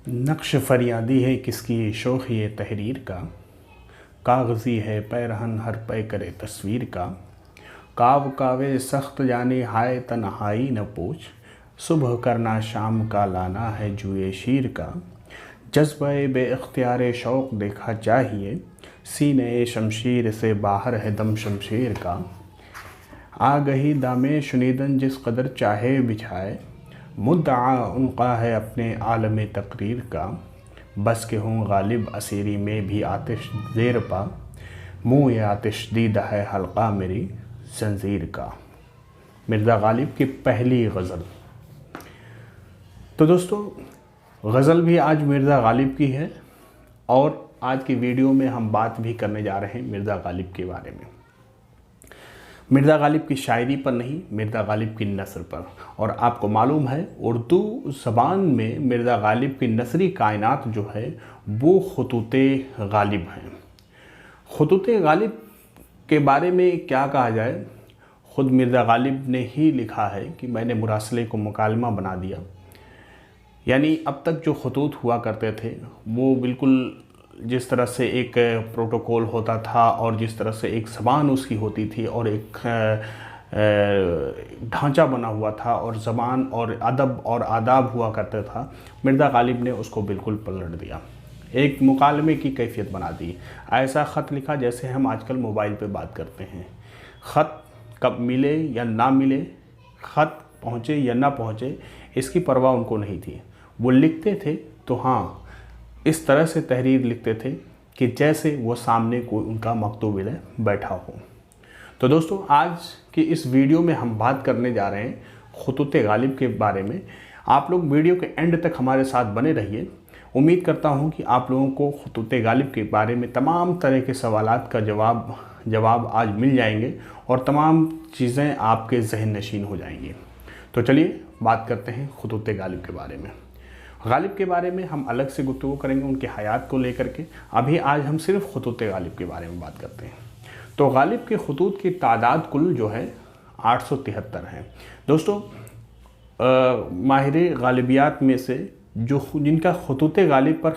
नक्श फरियादी है किसकी शौक़ ये तहरीर का, कागज़ी है पैरहन हर पे करे तस्वीर का। काव कावे सख्त जाने हाय तन्हाई न पूछ, सुबह करना शाम का लाना है जुए शीर का। जज्बे बेख्तियार शौक़ देखा चाहिए, सीने शमशीर से बाहर है दम शमशीर का। आ गही दामे शुनीदन जिस कदर चाहे बिछाए, मुद्दआ उनका है अपने आलम तकरीर का। बस के हूँ गालिब असीरी में भी आतिश ज़ेर पा, मुँह ये आतिश दीदा है हल्का मेरी जंजीर का। मिर्ज़ा गालिब की पहली गज़ल। तो दोस्तों, गज़ल भी आज मिर्ज़ा गालिब की है और आज की वीडियो में हम बात भी करने जा रहे हैं मिर्ज़ा गालिब के बारे में। मिर्ज़ा गालिब की शायरी पर नहीं, मिर्ज़ा गालिब की नस्र पर। और आपको मालूम है उर्दू ज़बान में मिर्ज़ा गालिब की नसरी कायनात जो है वो ख़ुतूत गालिब हैं। ख़ुतूत गालिब के बारे में क्या कहा जाए, ख़ुद मिर्ज़ा गालिब ने ही लिखा है कि मैंने मुरासले को मुकालमा बना दिया। यानी अब तक जो ख़ुतूत हुआ करते थे वो बिल्कुल जिस तरह से एक प्रोटोकॉल होता था और जिस तरह से एक ज़बान उसकी होती थी और एक ढांचा बना हुआ था और ज़बान और अदब और आदाब हुआ करता था, मिर्ज़ा गालिब ने उसको बिल्कुल पलट दिया, एक मुकालमे की कैफियत बना दी। ऐसा ख़त लिखा जैसे हम आजकल मोबाइल पे बात करते हैं। ख़त कब मिले या ना मिले, ख़त पहुँचे या ना पहुँचे, इसकी परवाह उनको नहीं थी। वो लिखते थे तो हाँ, इस तरह से तहरीर लिखते थे कि जैसे वो सामने कोई उनका मकतूब इलैह बैठा हो। तो दोस्तों, आज की इस वीडियो में हम बात करने जा रहे हैं ख़ुतूत गालिब के बारे में। आप लोग वीडियो के एंड तक हमारे साथ बने रहिए। उम्मीद करता हूं कि आप लोगों को ख़ुतूत गालिब के बारे में तमाम तरह के सवालात का जवाब आज मिल जाएंगे और तमाम चीज़ें आपके ज़हन नशीन हो जाएंगी। तो चलिए बात करते हैं ख़ुतूत गालिब के बारे में। गालिब के बारे में हम अलग से गुफ्तगू करेंगे उनके हयात को लेकर के। अभी आज हम सिर्फ ख़ुतूत गालिब के बारे में बात करते हैं। तो गालिब के ख़ुतूत की तादाद कुल जो है 873 है। दोस्तों, माहिर गालिबियात में से जो जिनका ख़ुतूत गालिब पर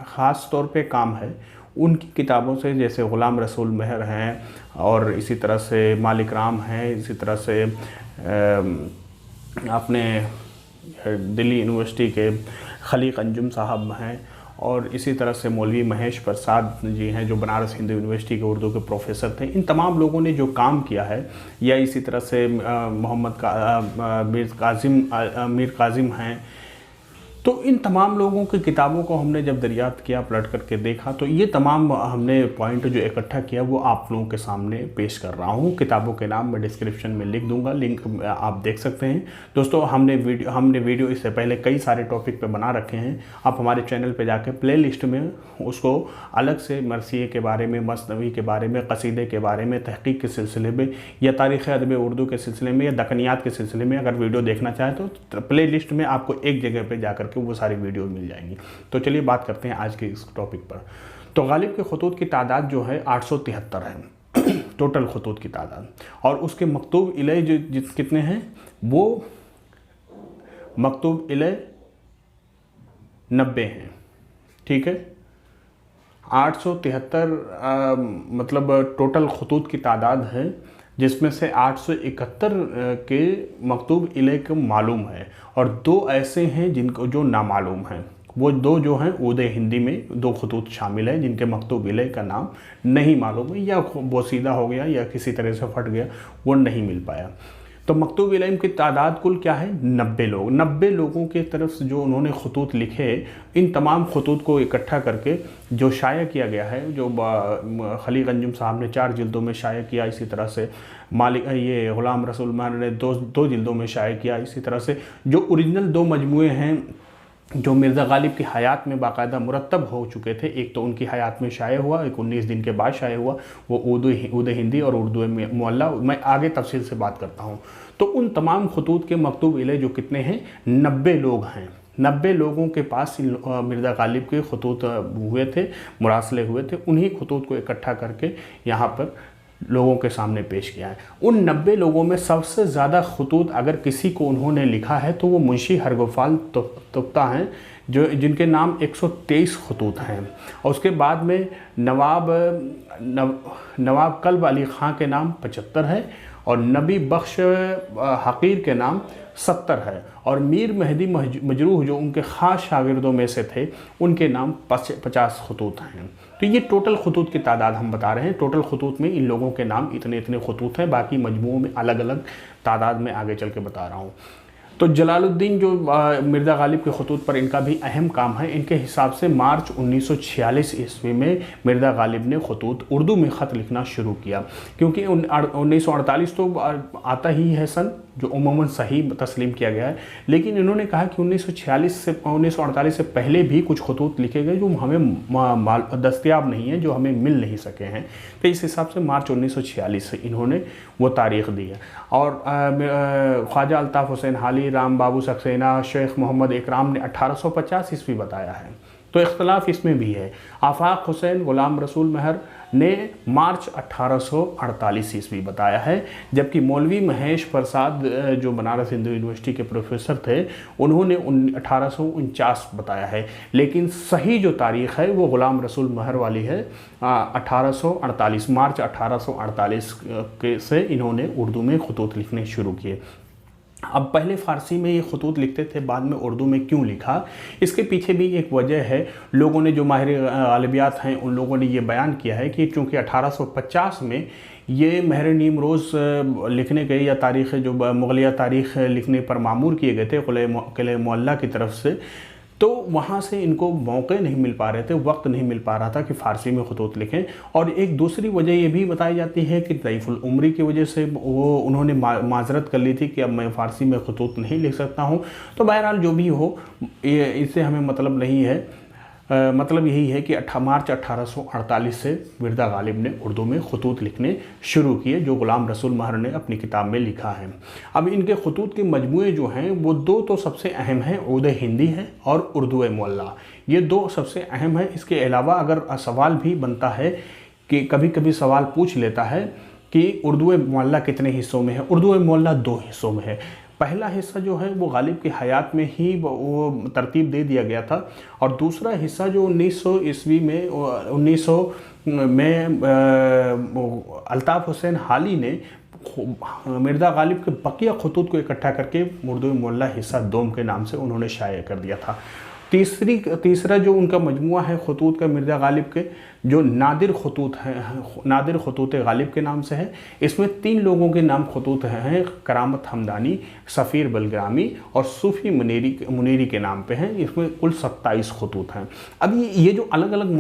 ख़ास तौर पे काम है, उनकी किताबों से जैसे ग़ुलाम रसूल मेहर हैं और इसी तरह से मालिक राम हैं, इसी तरह से अपने दिल्ली यूनिवर्सिटी के खलीक अंजुम साहब हैं और इसी तरह से मौलवी महेश प्रसाद जी हैं जो बनारस हिंदू यूनिवर्सिटी के उर्दू के प्रोफेसर थे। इन तमाम लोगों ने जो काम किया है, या इसी तरह से मीर काजिम हैं, तो इन तमाम लोगों की किताबों को हमने जब दरियाफ्त किया, पलट करके देखा, तो ये तमाम हमने पॉइंट जो इकट्ठा किया वो आप लोगों के सामने पेश कर रहा हूँ। किताबों के नाम मैं डिस्क्रिप्शन में लिख दूंगा, लिंक आप देख सकते हैं। दोस्तों, हमने वीडियो इससे पहले कई सारे टॉपिक पे बना रखे हैं। आप हमारे चैनल पे जाके प्ले लिस्ट में उसको अलग से मरसिए के बारे में, मसनवी के बारे में, कसीदे के बारे में, तहकीक के सिलसिले में, या तारीख़ अदब उर्दू के सिलसिले में, या दकनियात के सिलसिले में अगर वीडियो देखना चाहें तो प्ले लिस्ट में आपको एक जगह पर जाकर कि वो सारी वीडियो मिल जाएंगी। तो चलिए बात करते हैं आज के इस टॉपिक पर। तो गालिब के ख़ुतूत की तादाद जो है 873 है टोटल ख़ुतूत की तादाद। और उसके मकतूब इलैह जो कितने हैं, वो मकतूब इलैह 90 हैं। ठीक है, 873 मतलब टोटल ख़ुतूत की तादाद है, जिसमें से 871 के मकतूब इलैह को मालूम है और 2 ऐसे हैं जिनको जो नामालूम हैं। वो 2 जो हैं उर्दू हिंदी में 2 ख़ुतूत शामिल हैं जिनके मकतूब इलैह का नाम नहीं मालूम है, या बोसीदा हो गया या किसी तरह से फट गया, वो नहीं मिल पाया। तो मकतूब इलैह की तादाद कुल क्या है, 90 लोग। 90 लोगों के तरफ से जो उन्होंने ख़ुतूत लिखे, इन तमाम ख़ुतूत को इकट्ठा करके जो शाया किया गया है, जो खलीक अंजुम साहब ने 4 जिल्दों में शाया किया, इसी तरह से ग़ुलाम रसूल मेहर ने 2 जिल्दों में शाया किया। इसी तरह से जो ओरिजिनल 2 मजमूए हैं जो मिर्ज़ा गालिब की हयात में बाकायदा मुरतब हो चुके थे, एक तो उनकी हयात में शाये हुआ, एक 19 दिन के बाद शाये हुआ, वो उर्दू हिंदी और उर्दू मुअल्ला, मैं आगे तफसील से बात करता हूँ। तो उन तमाम ख़ुतूत के मकतूब इलैह जो कितने हैं, 90 लोग हैं। 90 लोगों के पास मिर्ज़ा गालिब के ख़ुतूत हुए थे, मुरासले हुए थे। उन्हीं ख़ुतूत को इकट्ठा करके यहाँ पर लोगों के सामने पेश किया है। उन 90 लोगों में सबसे ज़्यादा खतूत अगर किसी को उन्होंने लिखा है तो वो मुंशी हरगोपाल तुफ्ता हैं, जो जिनके नाम 123 खतूत हैं। और उसके बाद में नवाब कल्ब अली ख़ां के नाम 75 है, और नबी बख्श हकीर के नाम 70 है, और मीर मेहदी मजरूह जो उनके ख़ास शागिर्दों में से थे उनके नाम 50 खतूत हैं। तो ये टोटल खतूत की तादाद हम बता रहे हैं। टोटल खतूत में इन लोगों के नाम इतने खतूत हैं, बाकी मजमूओं में अलग अलग तादाद में आगे चल के बता रहा हूँ। तो जलालुद्दीन जो मिर्ज़ा गालिब के खतूत पर इनका भी अहम काम है। इनके हिसाब से मार्च 1946 ईस्वी में मिर्ज़ा गालिब ने खतूत उर्दू में ख़त लिखना शुरू किया, क्योंकि 1948 तो आता ही है सन, जो उमूमन सही तस्लीम किया गया है, लेकिन इन्होंने कहा कि 1948 से पहले भी कुछ खतूत लिखे गए जो हमें दस्तयाब नहीं है, जो हमें मिल नहीं सके हैं। तो इस हिसाब से मार्च 1946 से इन्होंने वो तारीख़ दी है। और ख्वाजा अल्ताफ़ हुसैन हाली, राम बाबू सक्सेना, शेख मोहम्मद इकराम ने 1850 ईस्वी बताया है, तो इख्तलाफ इसमें भी है। आफाक हुसैन ग़ुलाम रसूल महर ने मार्च 1848 ईस्वी बताया है, जबकि मौलवी महेश प्रसाद जो बनारस हिंदू यूनिवर्सिटी के प्रोफेसर थे उन्होंने 1849 बताया है। लेकिन सही जो तारीख़ है वो ग़ुलाम रसूल महर वाली है, 1848 मार्च 1848 से इन्होंने उर्दू में खतूत लिखने शुरू किए। अब पहले फ़ारसी में ये खतूत लिखते थे, बाद में उर्दू में क्यों लिखा, इसके पीछे भी एक वजह है। लोगों ने, जो माहिर गालिबियात हैं, उन लोगों ने ये बयान किया है कि चूँकि 1850 में ये महर नीमरोज़ लिखने गए, या तारीख़ जो मुग़लिया तारीख़ लिखने पर मामूर किए गए थे किले मुअल्ला की तरफ से, तो वहाँ से इनको मौके नहीं मिल पा रहे थे, वक्त नहीं मिल पा रहा था कि फ़ारसी में खतूत लिखें। और एक दूसरी वजह ये भी बताई जाती है कि ज़ईफ़ुल उम्री की वजह से वो उन्होंने माजरत कर ली थी कि अब मैं फ़ारसी में खतूत नहीं लिख सकता हूँ। तो बहरहाल जो भी हो, इससे हमें मतलब नहीं है। मतलब यही है कि मार्च 1848 से मिर्ज़ा गालिब ने उर्दू में खतूत लिखने शुरू किए, जो ग़ुलाम रसूल महर ने अपनी किताब में लिखा है। अब इनके खतूत के मजमूए जो हैं वो दो तो सबसे अहम हैं, ऊद हिंदी है और उर्दू मुअल्ला, ये दो सबसे अहम है। इसके अलावा अगर सवाल भी बनता है कि कभी कभी सवाल पूछ लेता है कि उर्दू मुअल्ला कितने हिस्सों में है, उर्दू मुअल्ला 2 हिस्सों में है। पहला हिस्सा जो है वो गालिब की हयात में ही वो तरतीब दे दिया गया था, और दूसरा हिस्सा जो 1900 ईस्वी में 1900 में अल्ताफ़ हुसैन हाली ने मिर्ज़ा गालिब के बकिया खतूत को इकट्ठा करके उर्दू मुअल्ला हिस्सा दोम के नाम से उन्होंने शाया कर दिया था। तीसरा जो उनका मजमुआ है खतूत का मिर्ज़ा गालिब के, जो नादिर खतूत हैं, नादिर खतूत गालिब के नाम से है। इसमें 3 लोगों के नाम खतूत हैं, करामत हमदानी, सफ़ीर बलग्रामी और सूफ़ी मुनीरी के नाम पे हैं। इसमें कुल 27 खतूत हैं। अब ये जो अलग अलग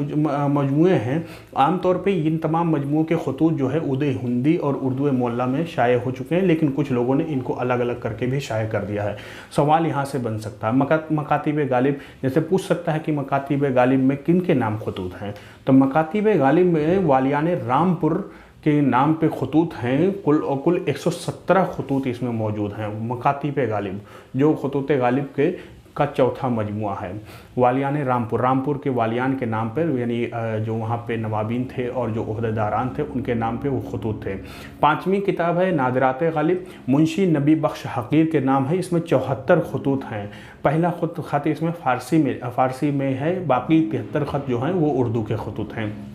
मजमुए हैं, आम तौर पे इन तमाम मजमुओं के खतूत जो है उर्दू हिंदी और उर्दू मुअल्ला में शाये हो चुके हैं, लेकिन कुछ लोगों ने इनको अलग अलग करके भी शाये कर दिया है। सवाल यहाँ से बन सकता है, मकातिब गालिब जैसे पूछ सकता है कि मकातिब गालिब में किन के नाम खतूत हैं, तो मकातिब गालिब में वालियान रामपुर के नाम पे खतूत हैं। कुल 117 खतूत इसमें मौजूद हैं। मकातिब गालिब जो खतूत गालिब के का चौथा मजमुआ है। वालियान रामपुर के वालियान के नाम पर, यानी जो वहाँ पे नवाबीन थे और जो ओहदेदारान थे उनके नाम पे वो खतूत थे। 5वीं किताब है नादिरात गालिब, मुंशी नबी बख्श हकीर के नाम है। इसमें 74 खतूत हैं। पहला ख़त इसमें फ़ारसी में है, बाकी 73 ख़त जो हैं वो उर्दू के खतूत हैं।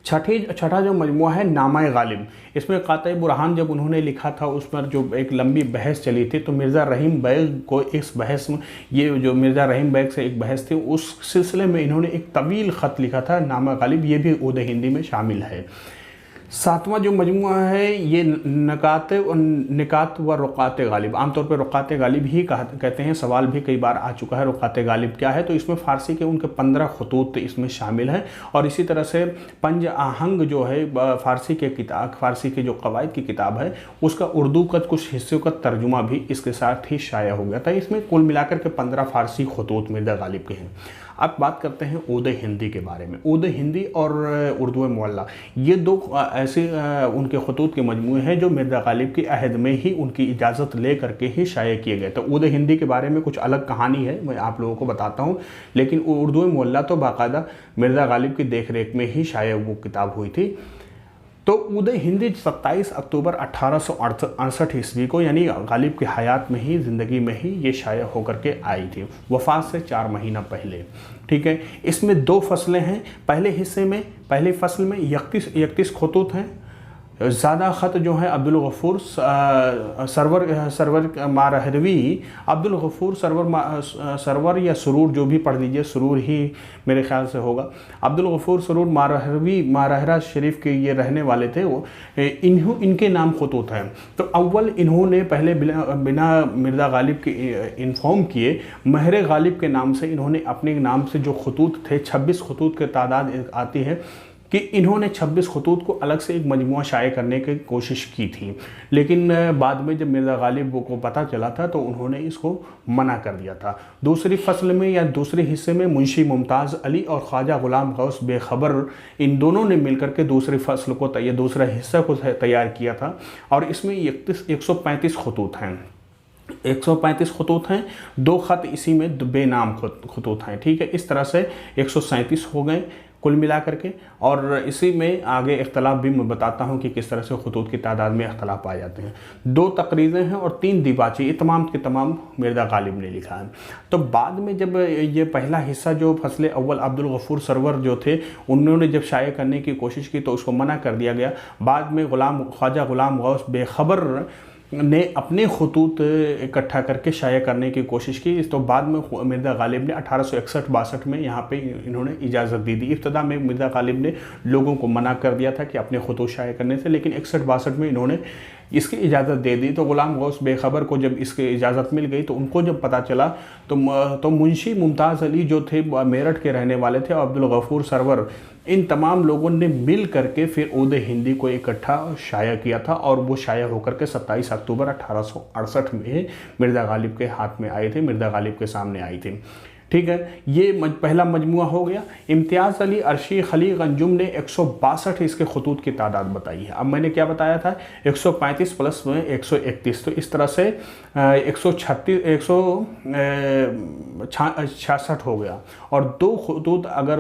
छठा जो मजमुआ है नामा गालिब, इसमें क़ाते बुरहान जब उन्होंने लिखा था उस पर जो एक लंबी बहस चली थी, तो मिर्ज़ा रहीम बैग को इस बहस में, ये जो मिर्ज़ा रहीम बैग से एक बहस थी, उस सिलसिले में इन्होंने एक तवील ख़त लिखा था नामा गालिब, ये भी उर्दू हिंदी में शामिल है। 7वां जो मजमुआ है ये निकात व रुक़ात गालिब, आमतौर पर रुक़ात गालिब ही कहते हैं। सवाल भी कई बार आ चुका है रुक़ात गालिब क्या है, तो इसमें फ़ारसी के उनके 15 खतूत इसमें शामिल हैं। और इसी तरह से पंज आहंग जो है फ़ारसी के जो क़वाइद की किताब है उसका उर्दू का कुछ हिस्सों का तर्जुमा भी इसके साथ ही शाया हो गया था। इसमें कुल मिलाकर के 15 फ़ारसी खतूत मिर्ज़ा गालिब के हैं। अब बात करते हैं उर्दू हिंदी के बारे में। उर्दू हिंदी और उर्दू मुअल्ला, ये दो ऐसे उनके खतूत के मजमूए हैं जो मिर्ज़ा गालिब की अहद में ही उनकी इजाज़त ले करके ही शाये किए गए। तो उर्दू हिंदी के बारे में कुछ अलग कहानी है, मैं आप लोगों को बताता हूँ, लेकिन उर्दू मुअल्ला तो बाकायदा मिर्ज़ा गालिब की देख रेख में ही शाये वो किताब हुई थी। तो उदय हिंदी 27 अक्टूबर 1868 ईस्वी को, यानी गालिब की हयात में ही, ज़िंदगी में ही ये शाया होकर के आई थी, वफ़ात से 4 महीना पहले। ठीक है, इसमें 2 फसलें हैं। पहले हिस्से में, पहली फसल में 31 खतूत हैं। ज़्यादा ख़त जो है अब्दुल गफ़ूर सरवर मारहरवी, अब्दुल गफ़ूर सरवर या सुरूर, जो भी पढ़ लीजिए, सुरूर ही मेरे ख्याल से होगा। अब्दुल गफ़ूर सुरूर मारहरवी मारहरा शरीफ के ये रहने वाले थे। वो इनके नाम खतूत हैं। तो अव्वल इन्होंने पहले बिना मिर्ज़ा गालिब के इन्फॉर्म किए महर गालिब के नाम से इन्होंने अपने नाम से जो खतूत थे, 26 खतूत के तादाद आती है कि इन्होंने 26 खतूत को अलग से एक मजमुआ शाये करने की कोशिश की थी, लेकिन बाद में जब मिर्ज़ा गालिब को पता चला था तो उन्होंने इसको मना कर दिया था। दूसरी फसल में या दूसरे हिस्से में मुंशी मुमताज़ अली और ख्वाजा ग़ुलाम गौस बेखबर, इन दोनों ने मिलकर के दूसरी फसल को दूसरा हिस्सा को तैयार किया था, और इसमें 135 खतूत हैं। 135 खतूत हैं, 2 ख़त इसी में बेनाम खतूत हैं। ठीक है, इस तरह से 137 हो गए कुल मिला करके। और इसी में आगे इख्तलाफ भी मैं बताता हूँ कि किस तरह से खतूत की तादाद में इख्तलाफ पाए जाते हैं। 2 तकरीज़ें हैं और 3 दिबाचे, ये तमाम के तमाम मिर्ज़ा गालिब ने लिखा है। तो बाद में जब ये पहला हिस्सा जो फसल अव्वल अब्दुल गफ़ूर सरवर जो थे, उन्होंने जब शाये करने की कोशिश की तो उसको मना कर दिया गया। बाद में ख्वाजा ग़ुलाम गौस बेखबर ने अपने खतूत इकट्ठा करके शाया करने की कोशिश की। तो बाद में मिर्ज़ा गालिब ने 1861-62 में यहाँ पे इन्होंने इजाज़त दे दी। इब्तदा में मिर्ज़ा गालिब ने लोगों को मना कर दिया था कि अपने खतूत शाया करने से, लेकिन 61-62 में इन्होंने इसकी इजाज़त दे दी। तो ग़ुलाम गौस बेखबर को जब इसकी इजाज़त मिल गई तो उनको जब पता चला तो मुंशी मुमताज़ अली जो थे मेरठ के रहने वाले थे, और अब्दुल गफ़ूर सरवर, इन तमाम लोगों ने मिल करके फिर उदय हिंदी को इकट्ठा शाया किया था, और वो शाया होकर के 27 अक्टूबर 1868 में मिर्ज़ा गालिब के हाथ में आए थे, मिर्ज़ा गालिब के सामने आई थी। ठीक है, ये पहला मजमुआ हो गया। इम्तियाज़ अली अरशी खलीक अंजुम ने 162 इसके खतूत की तादाद बताई है। अब मैंने क्या बताया था, 135 प्लस में 131, तो इस तरह से 166 हो गया। और 2 खतूत अगर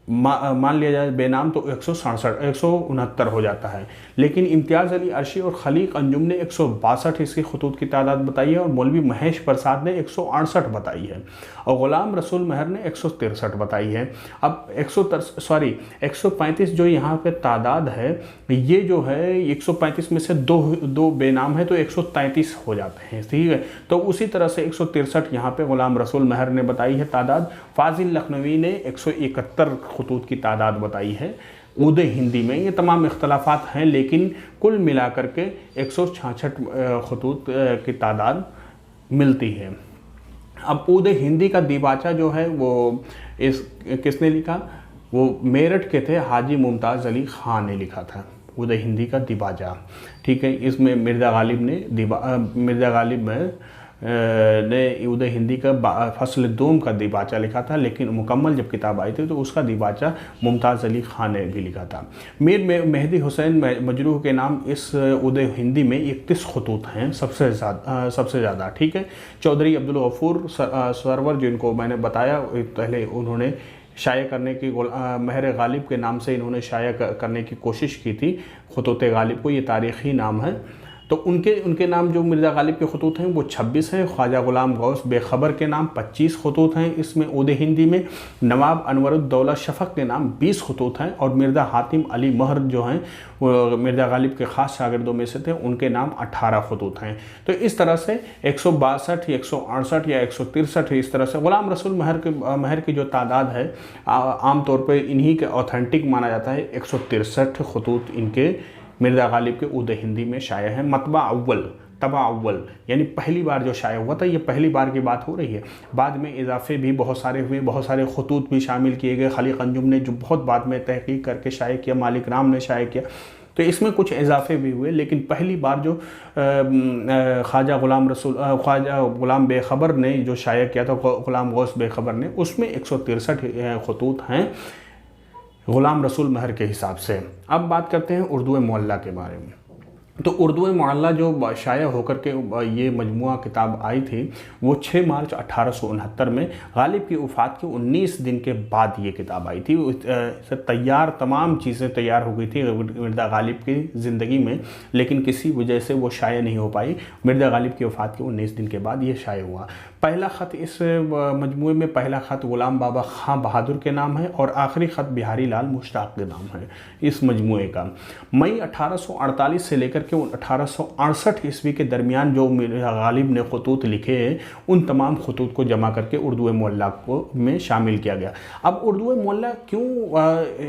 मान लिया जाए बेनाम तो 169 हो जाता है। लेकिन इम्तियाज़ अली अरशी और खलीक अंजुम ने 162 इसकी खतूत की तादाद बताई है, और मौलवी महेश प्रसाद ने 168 बताई है, और ग़ुलाम रसूल महर ने 163 बताई है। अब 135 जो यहाँ पे तादाद है, ये जो है 135 में से दो बेनाम है तो 133 हो जाते हैं। ठीक है, तो उसी तरह से 163 यहाँ पे ग़ुलाम रसूल महर ने बताई है तादाद। फाजिल लखनवी ने 171 खतूत की तादाद बताई है उदय हिंदी में। ये तमाम इख्तलाफात हैं, लेकिन कुल मिलाकर के 166 खतूत की तादाद मिलती है। अब उदय हिंदी का दिबाचा जो है वो किसने लिखा, वो मेरठ के थे हाजी मुमताज़ अली ख़ान ने लिखा था उदय हिंदी का दिबाचा। ठीक है, इसमें मिर्ज़ा गालिब ने उदय हिंदी का फसल दोम का दिबाचा लिखा था, लेकिन मुकम्मल जब किताब आई थी तो उसका दिबाचा मुमताज़ अली ख़ान ने भी लिखा था। मीर मेहदी हुसैन मजरूह के नाम इस उदय हिंदी में 31 खतूत हैं सबसे ज़्यादा। ठीक है, चौधरी अब्दुल गफ़ूर सरवर जिनको मैंने बताया पहले, उन्होंने शाया करने की महर गालिब के नाम से इन्होंने शाया करने की कोशिश की थी खतूत गालिब को, ये तारीख़ी नाम है। तो उनके नाम जो मिर्ज़ा गालिब के खतूत हैं वो 26 हैं। ख्वाजा ग़ुलाम गौस बेखबर के नाम 25 खतूत हैं इसमें उदय हिंदी में। नवाब अनवरुद्दौला शफ़क़ के नाम 20 खतूत हैं, और मिर्ज़ा हातिम अली महर जो हैं वो मिर्ज़ा गालिब के ख़ास शागिर्दों में से थे, उनके नाम 18 खतूत हैं। तो इस तरह से 162 या 168 या 163 इस तरह से ग़ुलाम रसूल महर की जो तादाद है आम तौर पर इन्हीं के ऑथेंटिक माना जाता है। 163 खतूत इनके मिर्ज़ा गालिब के उदय हिंदी में शाया है। तबा अव्वल यानी पहली बार जो शाया हुआ था, ये पहली बार की बात हो रही है। बाद में इजाफे भी बहुत सारे हुए, बहुत सारे खतूत भी शामिल किए गए। खलीक अंजुम ने जो बहुत बाद में तहकीक करके शाया किया, मालिक राम ने शाया किया, तो इसमें कुछ इजाफे भी हुए। लेकिन पहली बार जो ख्वाजा ग़ुलाम बेखबर ने जो शाया किया था, ग़ुलाम गौस बेखबर ने, उसमें 163 खतूत हैं ग़ुलाम रसूल महर के हिसाब से। अब बात करते हैं उर्दू मोहल्ला के बारे में। तो उर्दू मुअल्ला जो शाया होकर के ये मजमुआ किताब आई थी वो 6 मार्च 1869 में गालिब की वफ़ात के 19 दिन के बाद ये किताब आई थी। तैयार तमाम चीज़ें तैयार हो गई थी मिर्ज़ा गालिब की ज़िंदगी में, लेकिन किसी वजह से वो शाया नहीं हो पाई। मिर्ज़ा गालिब की वफ़ात के 19 दिन के बाद ये शाया हुआ। पहला ख़त इस मजमूए में पहला ख़त ग़ुलाम बाबा खां बहादुर के नाम है और आखिरी ख़त बिहारी लाल मुश्ताक के नाम है इस मजमूए का। मई 1848 से लेकर के 1868 ईस्वी के दरमियान जो मिर्ज़ा गालिब ने खतूत लिखे हैं उन तमाम खतूत को जमा करके उर्दू मुअल्ला को में शामिल किया गया। अब उर्दू मुअल्ला क्यों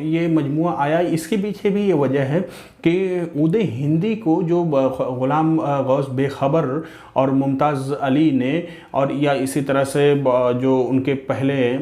ये मजमूआ आया, इसके पीछे भी ये वजह है कि उदय हिंदी को जो ग़ुलाम गौस बेखबर और मुमताज़ अली ने और या इसी तरह से जो उनके पहले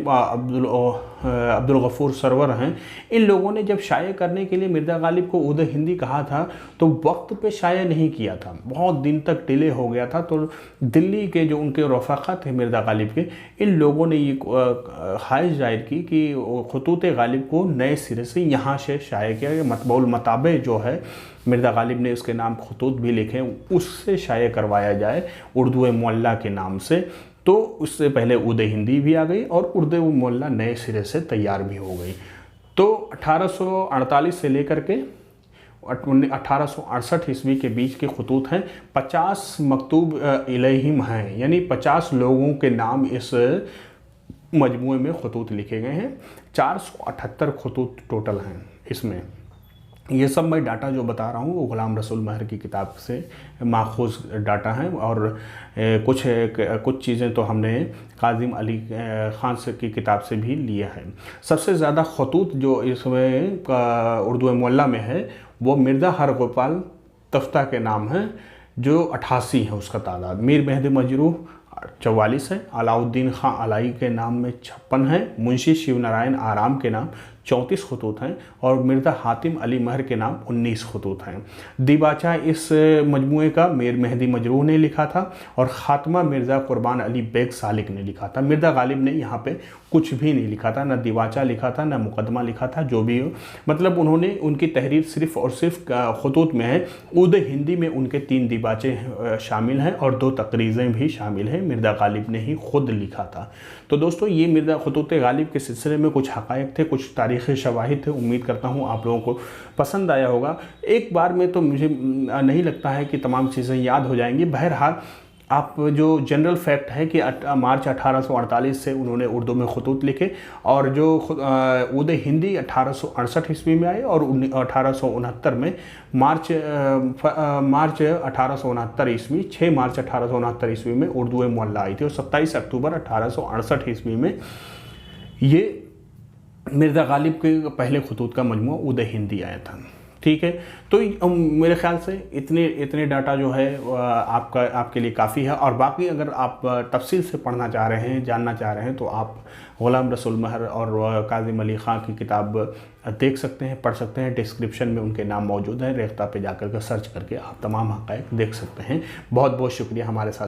अब्दुल गफ़ूर सरवर हैं, इन लोगों ने जब शाया करने के लिए मिर्ज़ा गालिब को उदय हिंदी कहा था तो वक्त पे शाया नहीं किया था, बहुत दिन तक डिले हो गया था। तो दिल्ली के जो उनके रफ़ाक़ा थे मिर्ज़ा गालिब के, इन लोगों ने ये ख्वाहिश जाहिर की कि खतूत गालिब को नए सिरे से यहाँ से शाया किया गया। मतबउल मताबे जो है मिर्ज़ा गालिब ने उसके नाम खतूत भी लिखे, उससे शाया करवाया जाए उर्दू मुअल्ला के नाम से। तो उससे पहले उदय हिंदी भी आ गई और उर्दू मुअल्ला नए सिरे से तैयार भी हो गई। तो 1848 से लेकर के 1868 ईस्वी के बीच के खतूत हैं। 50 मकतूब इलैहिम हैं, यानी 50 लोगों के नाम इस मजमूए में खतूत लिखे गए हैं। 478 खतूत टोटल हैं इसमें। ये सब मैं डाटा जो बता रहा हूँ वो ग़ुलाम रसूल महर की किताब से माखूज़ डाटा हैं और कुछ चीज़ें तो हमने काज़िम अली ख़ान से की किताब से भी लिया है। सबसे ज़्यादा खतूत जो इसमें उर्दू मुअल्ला में है वो मिर्ज़ा हरगोपाल तफ्ता के नाम है जो 88 है उसका तादाद। मीर मेहदी मजरूह 44 है। अलाउद्दीन खां अलाई के नाम में 56 है। मुंशी शिव नारायण आराम के नाम 34 खतूत हैं और मिर्ज़ा हातिम अली महर के नाम 19 खतूत हैं। दिबाचा इस मजमूए का मीर मेहदी मजरूह ने लिखा था और ख़ात्मा मिर्ज़ा कुर्बान अली बेग सालिक ने लिखा था। मिर्ज़ा गालिब ने यहाँ पे कुछ भी नहीं लिखा था, ना दिबाचा लिखा था, ना मुकदमा लिखा था। जो भी हो, मतलब उन्होंने उनकी तहरीर सिर्फ़ और सिर्फ खतूत में है। उर्दू हिंदी में उनके 3 दिबाचे शामिल हैं और 2 तकरीज़ें भी शामिल हैं, मिर्ज़ा गालिब ने ही खुद लिखा था। तो दोस्तों ये मिर्ज़ा खतूत गालिब के सिलसिले में कुछ हक़ाइक़ थे, कुछ तारीख़ी शवाहिद थे। उम्मीद करता हूँ आप लोगों को पसंद आया होगा। एक बार में तो मुझे नहीं लगता है कि तमाम चीज़ें याद हो जाएंगी। बहरहाल आप जो जनरल फैक्ट है कि मार्च 1848 से उन्होंने उर्दू में खतूत लिखे और जो उर्दू हिंदी 1868 ईस्वी में आए और 1869 में मार्च 1869 ईस्वी 6 मार्च 1869 ईस्वी में उर्दू मुअल्ला आई थी और 27 अक्टूबर 1868 ईस्वी में ये मिर्ज़ा गालिब के पहले खतूत का मजमूआ उर्दू हिंदी आया था। ठीक है, तो मेरे ख्याल से इतने डाटा जो है आपके लिए काफ़ी है। और बाकी अगर आप तफसील से पढ़ना चाह रहे हैं, जानना चाह रहे हैं, तो आप ग़ुलाम रसूल महर और काज़िम अली ख़ान की किताब देख सकते हैं, पढ़ सकते हैं। डिस्क्रिप्शन में उनके नाम मौजूद हैं, रेख्ता पे जाकर के सर्च करके आप तमाम हक़ाइक़ देख सकते हैं। बहुत बहुत शुक्रिया हमारे साथ